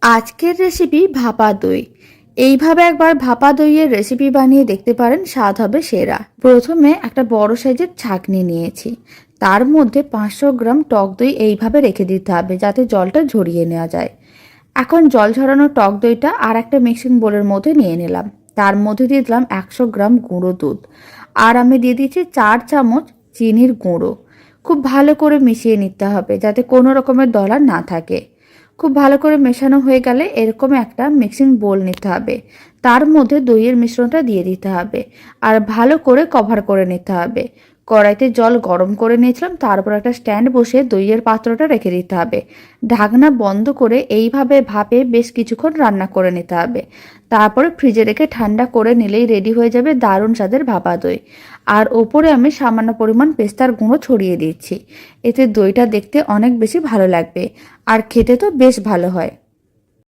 আজকের রেসিপি ভাপা দই। এইভাবে একবার ভাপা দইয়ের রেসিপি বানিয়ে দেখতে পারেন, স্বাদ হবে সেরা। প্রথমে একটা বড় সাইজের ছাঁকনি নিয়েছি, তার মধ্যে 500 গ্রাম টক দই এইভাবে রেখে দিতে হবে যাতে জলটা ঝরিয়ে নেওয়া যায়। এখন জল ঝরানো টক দইটা আর একটা মিক্সিং বোলের মধ্যে নিয়ে নিলাম। তার মধ্যে দিয়ে দিলাম 100 গ্রাম গুঁড়ো দুধ, আর আমি দিয়ে দিচ্ছি 4 চামচ চিনির গুঁড়ো। খুব ভালো করে মিশিয়ে নিতে হবে যাতে কোনো রকমের দলা না থাকে। খুব ভালো করে মেশানো হয়ে গেলে এরকম একটা মিক্সিং বোল নিতে হবে, তার মধ্যে দইয়ের মিশ্রণটা দিয়ে দিতে হবে আর ভালো করে কভার করে নিতে হবে। কড়াইতে জল গরম করে নিয়েছিলাম, তারপর একটা স্ট্যান্ড বসিয়ে দইয়ের পাত্রটা রেখে দিতে হবে। ঢাকনা বন্ধ করে এইভাবে ভাপে বেশ কিছুক্ষণ রান্না করে নিতে হবে। তারপরে ফ্রিজে রেখে ঠান্ডা করে নিলেই রেডি হয়ে যাবে দারুণ স্বাদের ভাপা দই। আর ওপরে আমি সামান্য পরিমাণ পেস্তার গুঁড়ো ছড়িয়ে দিচ্ছি, এতে দইটা দেখতে অনেক বেশি ভালো লাগবে আর খেতে তো বেশ ভালো হয়।